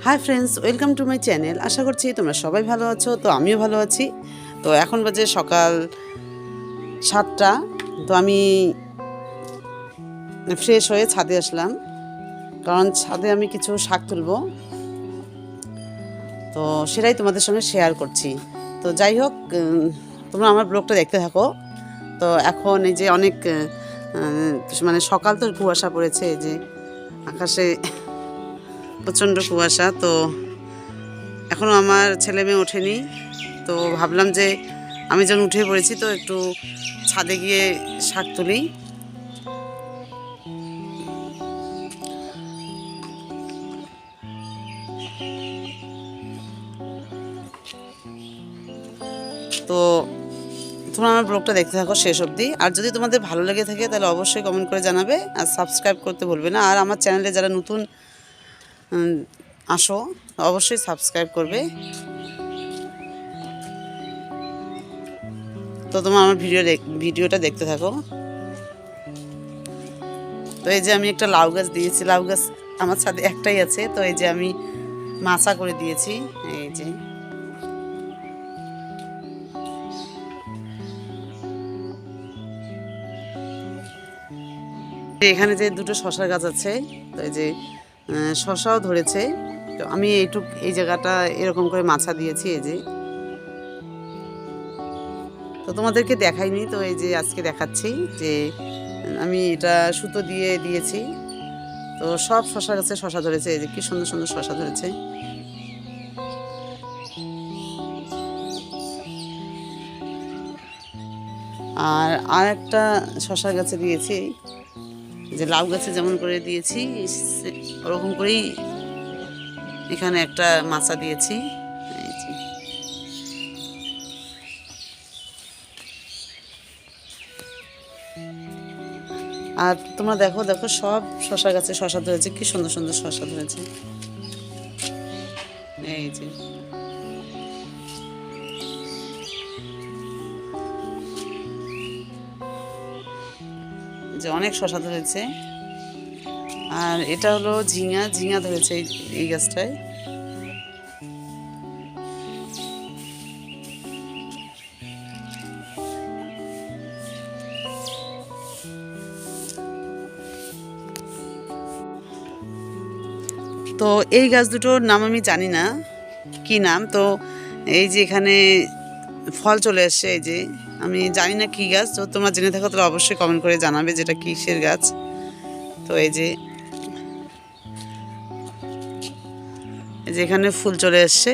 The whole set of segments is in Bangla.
High friends, welcome to my channel. আশা করছি তোমরা সবাই ভালো আছো। তো আমিও ভালো আছি। তো এখন বাজে সকাল 7টা। তো আমি ফ্রেশ হয়ে ছাদে আসলাম, কারণ ছাদে আমি কিছু শাক তুলবো, তো সেটাই তোমাদের সঙ্গে শেয়ার করছি। তো যাই হোক, তোমরা আমার ব্লগটা দেখতে থাকো। তো এখন এই যে অনেক মানে সকাল তো কুয়াশা পড়েছে, এই যে আকাশে প্রচণ্ড কুয়াশা। তো এখনও আমার ছেলে মেয়ে ওঠেনি। তো ভাবলাম যে আমি যখন উঠে পড়েছি তো একটু ছাদে গিয়ে শাক তুলি। তো তোমরা আমার ব্লগটা দেখতে থাকো শেষ অবধি। আর যদি তোমাদের ভালো লেগে থাকে তাহলে অবশ্যই কমেন্ট করে জানাবে, আর সাবস্ক্রাইব করতে ভুলবে না। আর আমার চ্যানেলে যারা নতুন আসো অবশ্যই সাবস্ক্রাইব করবে। তো তোমার আমার ভিডিওটা দেখতে থাকো। তো এই যে আমি একটা লাউ গাছ দিয়েছি, লাউ গাছ আমার ছাদে একটাই আছে। তো এই যে আমি মাচা করে দিয়েছি। এই যে এখানে যে দুটো শশার গাছ আছে, তো এই যে শশাও ধরেছে। তো আমি এই জায়গাটা এরকম করে মাচা দিয়েছি। এই যে তো তোমাদেরকে দেখাইনি, তো এই যে আজকে দেখাচ্ছি যে আমি এটা সুতো দিয়ে দিয়েছি। তো সব শশা গাছে শশা ধরেছে। এই যে কি সুন্দর সুন্দর শশা ধরেছে। আর একটা শশা গাছে দিয়েছি, যে লাউ গাছে যেমন করে দিয়েছি ওরকম করেই এখানে একটা মাচা দিয়েছি। এই যে আর তোমরা দেখো দেখো সব শশা গাছে শশা ধরেছে, কি সুন্দর সুন্দর শশা ধরেছে। এই যে অনেক শশা ধরেছে। আর এটা হলো ঝিঙা ধরেছে এই গাছটায়। তো এই গাছ দুটোর নাম আমি জানি না কি নাম। তো এই যে এখানে ফল চলে আসছে, এই যে আমি জানি না কি গাছ। তো তোমরা জেনে থাকো তাহলে অবশ্যই কমেন্ট করে জানাবে যেটা কিসের গাছ। তো এই যে এখানে ফুল চলে আসছে।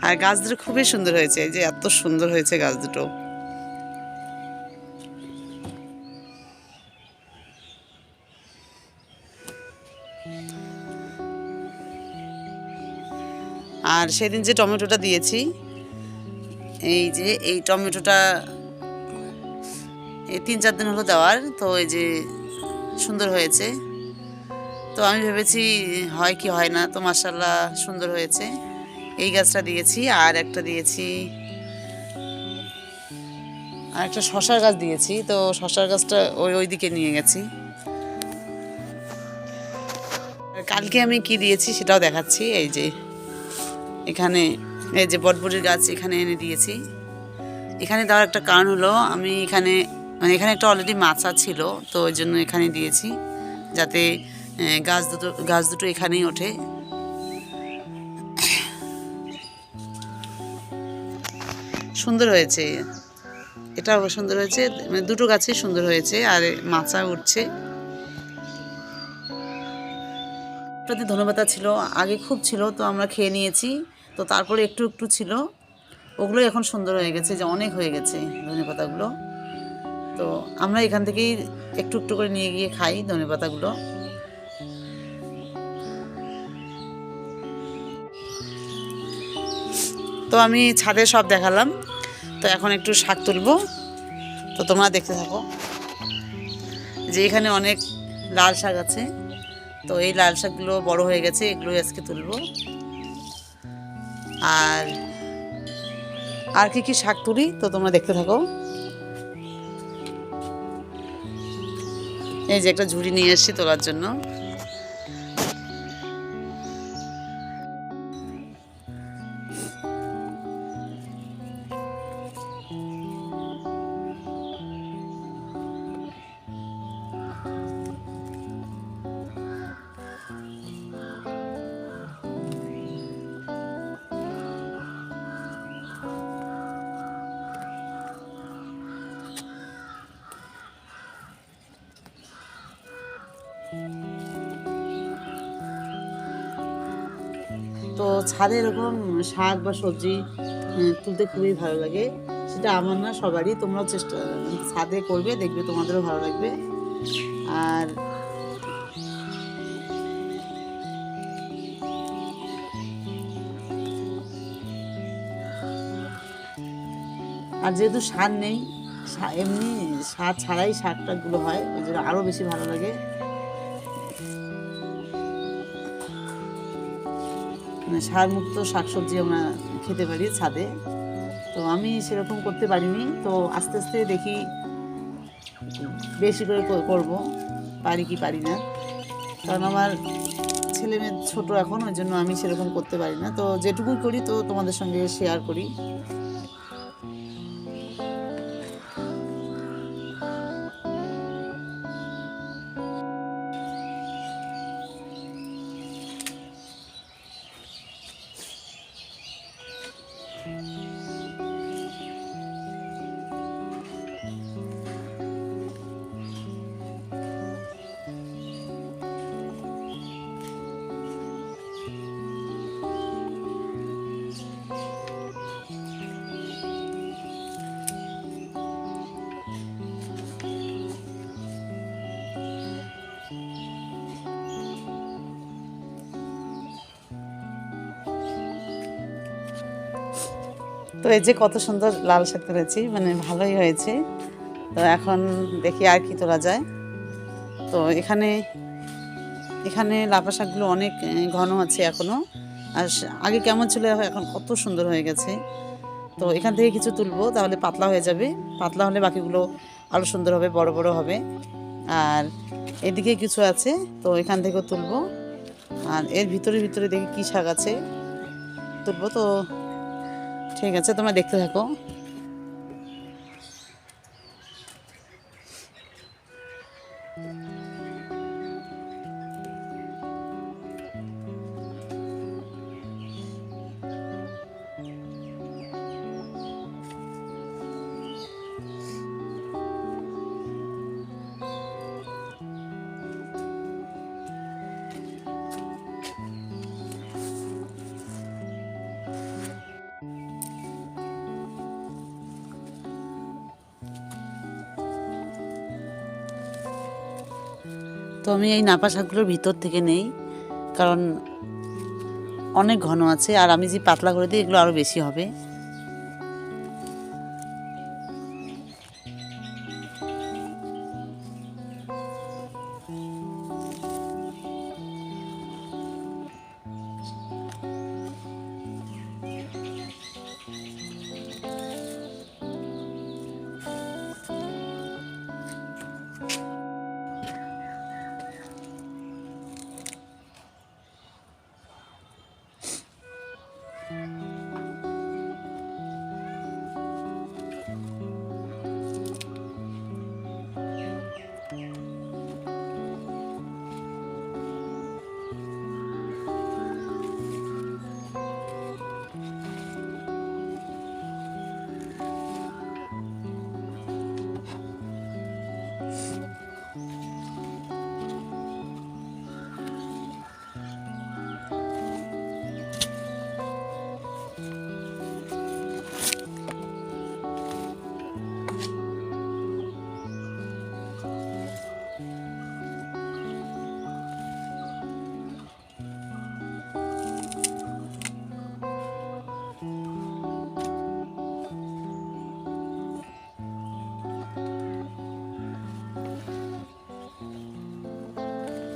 আর গাছ দুটো খুবই সুন্দর হয়েছে। এই যে এত সুন্দর হয়েছে গাছ দুটো। আর সেদিন যে টমেটোটা দিয়েছি, এই যে এই টমেটোটা এই 3-4 দিন হলো দেওয়ার। তো এই যে সুন্দর হয়েছে। তো আমি ভেবেছি হয় কি হয় না, তো মাশাআল্লাহ সুন্দর হয়েছে। এই গাছটা দিয়েছি, আর একটা দিয়েছি, আর একটা শশার গাছ দিয়েছি। তো শশার গাছটা ওইদিকে নিয়ে গেছি। কালকে আমি কি দিয়েছি সেটাও দেখাচ্ছি। এই যে এখানে এই যে বটবটির গাছ এখানে এনে দিয়েছি। এখানে দেওয়ার একটা কারণ হলো আমি এখানে একটা অলরেডি মাচা ছিল, তো ওই জন্য এখানে দিয়েছি যাতে গাছ দুটো এখানেই ওঠে। সুন্দর হয়েছে, এটাও সুন্দর হয়েছে, মানে দুটো গাছই সুন্দর হয়েছে। আর মাচা উঠছে। প্রতি ধনেপাতা ছিল, আগে খুব ছিল, তো আমরা খেয়ে নিয়েছি। তো তারপরে একটু একটু ছিল, ওগুলো এখন সুন্দর হয়ে গেছে, যে অনেক হয়ে গেছে ধনেপাতাগুলো। তো আমরা এখান থেকেই একটু একটু করে নিয়ে গিয়ে খাই ধনেপাতাগুলো। তো আমি ছাদে সব দেখালাম। তো এখন একটু শাক তুলবো, তো তোমরা দেখতে থাকো। যে এখানে অনেক লাল শাক আছে, তো এই লাল শাকগুলো বড় হয়ে গেছে, এগুলো আজকে তুলবো। আর কি কি শাক তুলি তো তোমরা দেখতে থাকো। এই যে একটা ঝুড়ি নিয়ে এসেছি তোলার জন্য। তো ছাদে এরকম শাক বা সবজি তুলতে খুবই ভালো লাগে। সেটা আমার না, সবারই। তোমরাও চেষ্টা ছাদে করবে, দেখবে তোমাদেরও ভালো লাগবে। আর আর যেহেতু সার নেই, এমনি সার ছাড়াই শাক টাকগুলো হয়, ওই জন্য আরও বেশি ভালো লাগে। মানে সারমুক্ত শাকসবজি আমরা খেতে পারি ছাদে। তো আমি সেরকম করতে পারিনি, তো আস্তে আস্তে দেখি বেশি করে করব, পারি কি পারি না। কারণ আমার ছেলে মেয়ে ছোটো এখন, ওই জন্য আমি সেরকম করতে পারি না। তো যেটুকুই করি তো তোমাদের সঙ্গে শেয়ার করি। তো এই যে কত সুন্দর লাল শাক তুলেছি, মানে ভালোই হয়েছে। তো এখন দেখি আর কি তোলা যায়। তো এখানে এখানে লাফা শাকগুলো অনেক ঘন আছে এখনও, আর আগে কেমন ছিল এখন কত সুন্দর হয়ে গেছে। তো এখান থেকে কিছু তুলবো, তাহলে পাতলা হয়ে যাবে। পাতলা হলে বাকিগুলো আরও সুন্দর হবে, বড় বড় হবে। আর এদিকে কিছু আছে, তো এখান থেকেও তুলবো। আর এর ভিতরে ভিতরে দেখি কী শাক আছে, তুলবো। তো ঠিক আছে, তোমরা দেখতে থাকো। তো আমি এই নাপা শাকগুলোর ভিতর থেকে নেই, কারণ অনেক ঘন আছে, আর আমি যে পাতলা করে দিই এগুলো আরও বেশি হবে।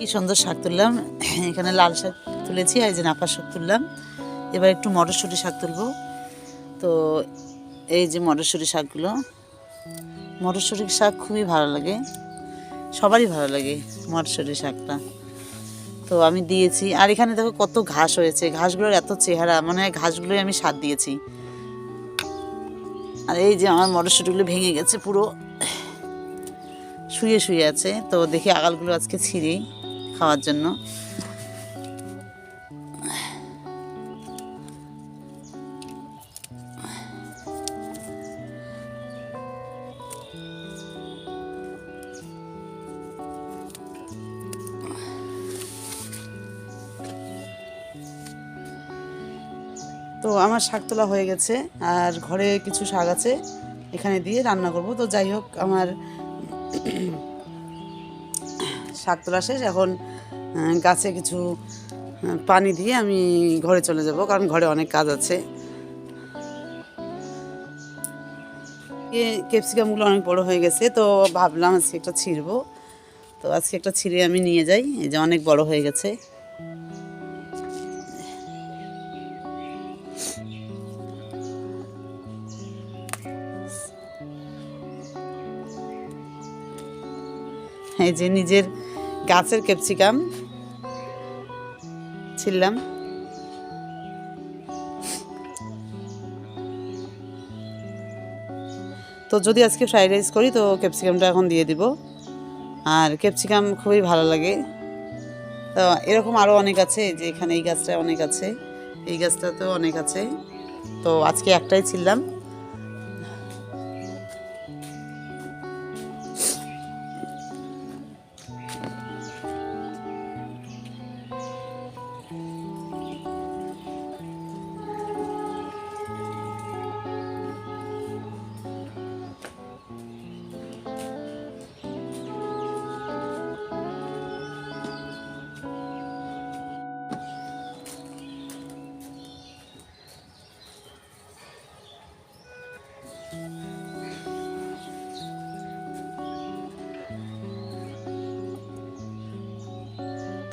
কি সুন্দর শাক তুললাম। এখানে লাল শাক তুলেছি, আর এই যে নাপা শাক তুললাম। এবার একটু মটরশুঁটি শাক তুলবো। তো এই যে মটরশুঁটি শাকগুলো, মটরশুঁটি শাক খুবই ভালো লাগে, সবারই ভালো লাগে মটরশুঁটি শাকটা। তো আমি দিয়েছি। আর এখানে দেখো কত ঘাস হয়েছে, ঘাসগুলোর এত চেহারা, মনে হয় ঘাসগুলোই আমি সার দিয়েছি। আর এই যে আমার মটরশুঁটিগুলো ভেঙে গেছে, পুরো শুয়ে শুয়ে আছে। তো দেখি আগালগুলো আজকে ছিঁড়ি খাওয়ার জন্য। তো আমার শাক তোলা হয়ে গেছে, আর ঘরে কিছু শাক আছে, এখানে দিয়ে রান্না করব। তো যাই হোক, আমার শাক তোলা শেষ। এখন গাছে কিছু পানি দিয়ে আমি ঘরে চলে যাব, কারণ ঘরে অনেক কাজ আছে। ক্যাপসিকামগুলো অনেক বড় হয়ে গেছে, তো ভাবলাম আজকে একটা ছিঁড়বো। তো আজকে একটা ছিঁড়ে আমি নিয়ে যাই, এই যে অনেক বড় হয়ে গেছে। এই যে নিজের গাছের ক্যাপসিকাম ছিললাম। তো যদি আজকে ফ্রাইড রাইস করি তো ক্যাপসিকামটা এখন দিয়ে দিব। আর ক্যাপসিকাম খুবই ভালো লাগে। তো এরকম আরও অনেক আছে, যে এখানে এই গাছটা অনেক আছে, এই গাছটাতেও অনেক আছে। তো আজকে একটাই ছিললাম।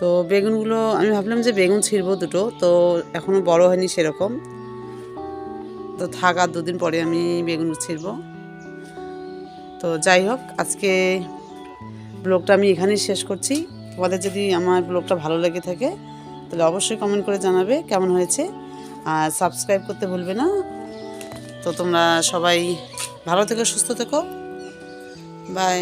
তো বেগুনগুলো আমি ভাবলাম যে বেগুন ছিঁড়বো দুটো, তো এখনও বড় হয়নি সেরকম। তো থাক, আর দুদিন পরে আমি বেগুন ছিঁড়বো। তো যাই হোক, আজকে ব্লগটা আমি এখানেই শেষ করছি। তোমাদের যদি আমার ব্লগটা ভালো লেগে থাকে তাহলে অবশ্যই কমেন্ট করে জানাবে কেমন হয়েছে, আর সাবস্ক্রাইব করতে ভুলবে না। তো তোমরা সবাই ভালো থেকো, সুস্থ থেকো, বাই।